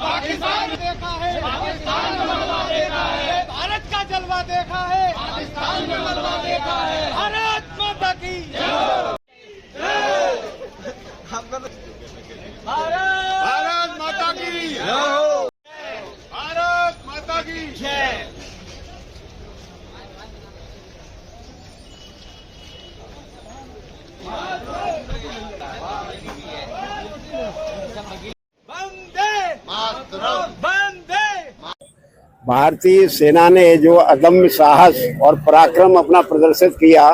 पाकिस्तान देखा है, पाकिस्तान में मलबा देखा है, भारत का जलवा देखा है, पाकिस्तान में मलबा देखा है। भारत माता की भारत माता की भारत माता की जय। भारतीय सेना ने जो अदम्य साहस और पराक्रम अपना प्रदर्शित किया,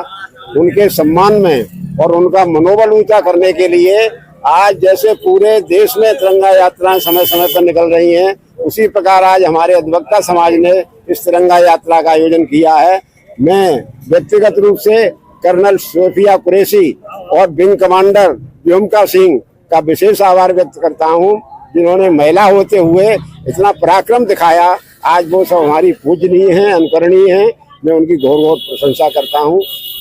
उनके सम्मान में और उनका मनोबल ऊंचा करने के लिए आज जैसे पूरे देश में तिरंगा यात्राएं समय समय पर निकल रही हैं, उसी प्रकार आज हमारे अधिवक्ता समाज ने इस तिरंगा यात्रा का आयोजन किया है। मैं व्यक्तिगत रूप से कर्नल सोफिया कुरैशी और विंग कमांडर व्योमिका सिंह का विशेष आभार व्यक्त करता हूं, जिन्होंने महिला होते हुए इतना पराक्रम दिखाया। आज वो सब हमारी पूजनीय हैं, अनुकरणीय हैं। मैं उनकी घोर घोर प्रशंसा करता हूं।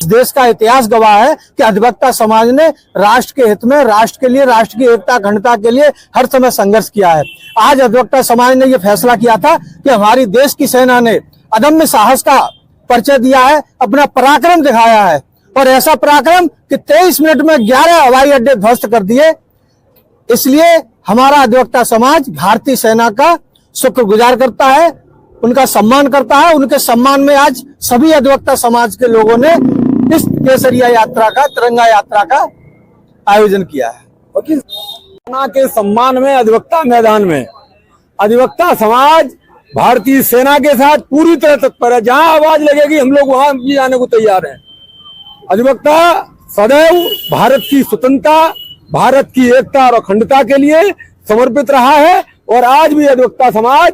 देश का इतिहास गवाह है कि अधिवक्ता समाज ने राष्ट्र के हित में, राष्ट्र के लिए, राष्ट्र की एकता अखंडता के लिए हर समय संघर्ष किया है। आज अधिवक्ता समाज ने यह फैसला किया था कि हमारी देश की सेना ने अदम्य साहस का परिचय दिया है, अपना पराक्रम दिखाया है, और ऐसा पराक्रम कि 23 मिनट में 11 हवाई अड्डे ध्वस्त कर दिए। इसलिए हमारा अधिवक्ता समाज भारतीय सेना का शुक्रगुजार करता है, उनका सम्मान करता है। उनके सम्मान में आज सभी अधिवक्ता समाज के लोगों ने इस केसरिया यात्रा का, तिरंगा यात्रा का आयोजन किया है। सेना के सम्मान में अधिवक्ता मैदान में अधिवक्ता समाज भारतीय सेना के साथ पूरी तरह तत्पर है। जहां आवाज लगेगी हम लोग वहां भी आने को तैयार हैं। अधिवक्ता सदैव भारत की स्वतंत्रता, भारत की एकता और अखंडता के लिए समर्पित रहा है, और आज भी अधिवक्ता समाज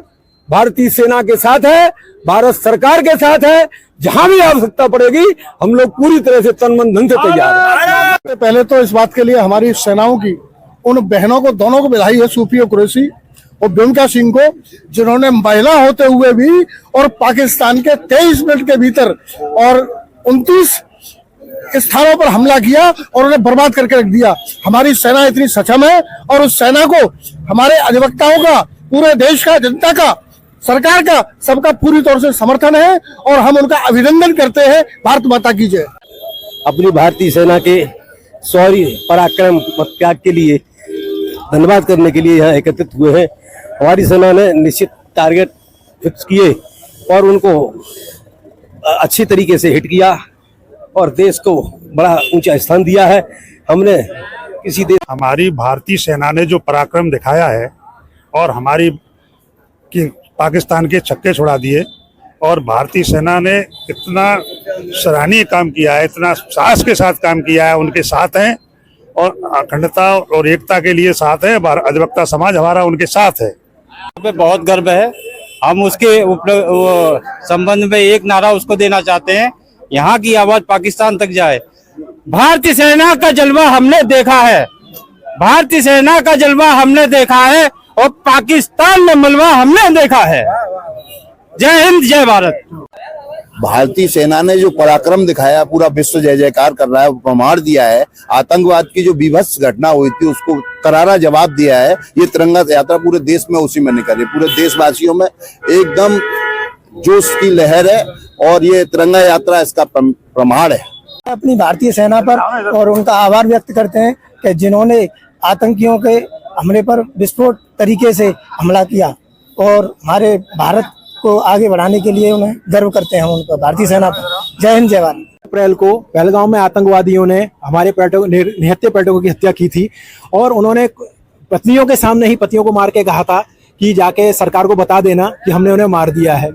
भारतीय सेना के साथ है, भारत सरकार के साथ है। जहां भी आवश्यकता पड़ेगी हम लोग पूरी तरह से तन मन धन से तैयार हैं। पहले तो इस बात के लिए हमारी सेनाओं की उन बहनों को, दोनों को बधाई है, सोफिया कुरैशी और व्योमिका सिंह को, जिन्होंने महिला होते हुए भी और पाकिस्तान के 23 मिनट के भीतर और 29 स्थानों पर हमला किया और उन्हें बर्बाद करके रख दिया। हमारी सेना इतनी सक्षम है, और उस सेना को हमारे अधिवक्ताओं का, पूरे देश का, जनता का, सरकार का, सबका पूरी तौर से समर्थन है, और हम उनका अभिनंदन करते हैं। भारत माता की जय। अपनी भारतीय सेना के शौर्य, पराक्रम और त्याग के लिए धन्यवाद करने के लिए यहाँ एकत्रित हुए हैं। हमारी सेना ने निश्चित टारगेट फिक्स किए और उनको अच्छी तरीके से हिट किया और देश को बड़ा ऊंचा स्थान दिया है। हमने किसी देश, हमारी भारतीय सेना ने जो पराक्रम दिखाया है और हमारी कि पाकिस्तान के छक्के छुड़ा दिए, और भारतीय सेना ने इतना सराहनीय काम किया है, इतना साहस के साथ काम किया है, उनके साथ हैं और अखंडता और एकता के लिए साथ है। अधिवक्ता समाज हमारा उनके साथ है। पे बहुत गर्व है। हम उसके संबंध में एक नारा उसको देना चाहते हैं, यहाँ की आवाज पाकिस्तान तक जाए। भारतीय सेना का जलवा हमने देखा है, भारतीय सेना का जलवा हमने देखा है, और पाकिस्तान में मलबा हमने देखा है। जय हिंद, जय भारत। भारतीय सेना ने जो पराक्रम दिखाया, पूरा विश्व जय जयकार कर रहा है, प्रमाण दिया है। आतंकवाद की जो बीभत्स घटना हुई थी उसको करारा जवाब दिया है। ये तिरंगा यात्रा पूरे देश में उसी में निकली, पूरे देशवासियों में एकदम जोश की लहर है, और ये तिरंगा यात्रा इसका प्रमाण है। अपनी भारतीय सेना पर और उनका आभार व्यक्त करते हैं कि जिन्होंने आतंकियों के हमले पर विस्फोट तरीके से हमला किया, और हमारे भारत को आगे बढ़ाने के लिए उन्हें गर्व करते हैं उनका, भारतीय सेना पर। जय हिंद, जय भारत। अप्रैल को पहलगांव में आतंकवादियों ने हमारे निहत्थे पर्यटकों की हत्या की थी, और उन्होंने पत्नियों के सामने ही पतियों को मार के कहा था कि जाके सरकार को बता देना कि हमने उन्हें मार दिया है।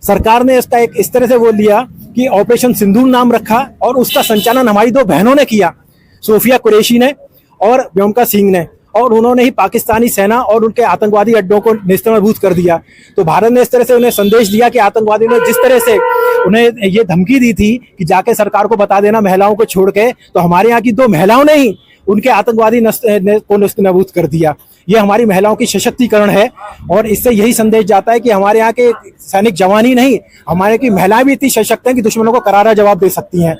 सरकार ने इसका एक इस तरह से वो लिया कि ऑपरेशन सिंदूर नाम रखा, और उसका संचालन हमारी दो बहनों ने किया, सोफिया कुरैशी ने और व्योमिका सिंह ने, और उन्होंने ही पाकिस्तानी सेना और उनके आतंकवादी अड्डों को नेस्तनाबूद कर दिया। तो भारत ने इस तरह से उन्हें संदेश दिया कि आतंकवादियों ने जिस तरह से उन्हें ये धमकी दी थी कि जाके सरकार को बता देना महिलाओं को छोड़ के, तो हमारे यहाँ की दो महिलाओं ने ही उनके आतंकवादी को नेस्तनाबूद कर दिया। ये हमारी महिलाओं की सशक्तिकरण है, और इससे यही संदेश जाता है कि हमारे यहाँ के सैनिक जवान ही नहीं, हमारे की महिलाएं भी इतनी सशक्त हैं कि दुश्मनों को करारा जवाब दे सकती हैं।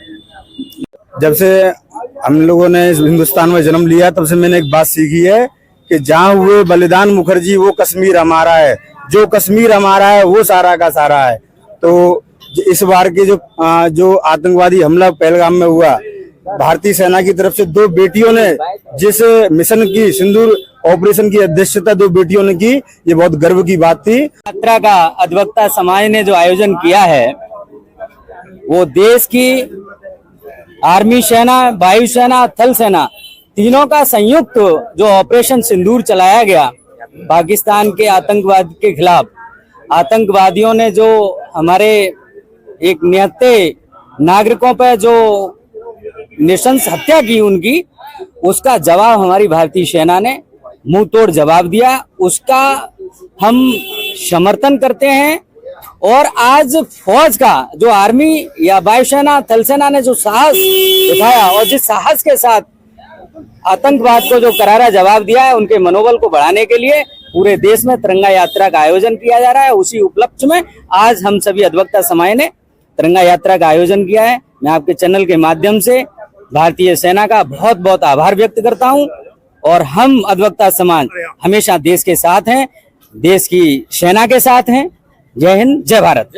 जब से हम लोगों ने इस हिंदुस्तान में जन्म लिया, तब से मैंने एक बात सीखी है कि जहाँ हुए बलिदान मुखर्जी वो कश्मीर हमारा है, जो कश्मीर हमारा है वो सारा का सारा है। तो इस बार के जो आतंकवादी हमला पहलगाम में हुआ, भारतीय सेना की तरफ से 2 बेटियों ने जिस मिशन की, सिंदूर ऑपरेशन की अध्यक्षता 2 बेटियों ने की, ये बहुत गर्व की बात थी। यात्रा का अधिवक्ता समाज ने जो आयोजन किया है वो देश की आर्मी सेना, वायुसेना, थल सेना तीनों का संयुक्त जो ऑपरेशन सिंदूर चलाया गया पाकिस्तान के आतंकवाद के खिलाफ, आतंकवादियों ने जो हमारे एक निहत्थे नागरिकों पर जो नृशंस हत्या की उनकी, उसका जवाब हमारी भारतीय सेना ने मुंह तोड़ जवाब दिया। उसका हम समर्थन करते हैं। और आज फौज का जो आर्मी या वायुसेना, थल सेना ने जो साहस दिखाया और जिस साहस के साथ आतंकवाद को जो करारा जवाब दिया है, उनके मनोबल को बढ़ाने के लिए पूरे देश में तिरंगा यात्रा का आयोजन किया जा रहा है। उसी उपलक्ष्य में आज हम सभी अधिवक्ता समाज ने तिरंगा यात्रा का आयोजन किया है। मैं आपके चैनल के माध्यम से भारतीय सेना का बहुत बहुत आभार व्यक्त करता हूं। और हम अधिवक्ता समाज हमेशा देश के साथ हैं, देश की सेना के साथ हैं। जय हिंद, जय भारत।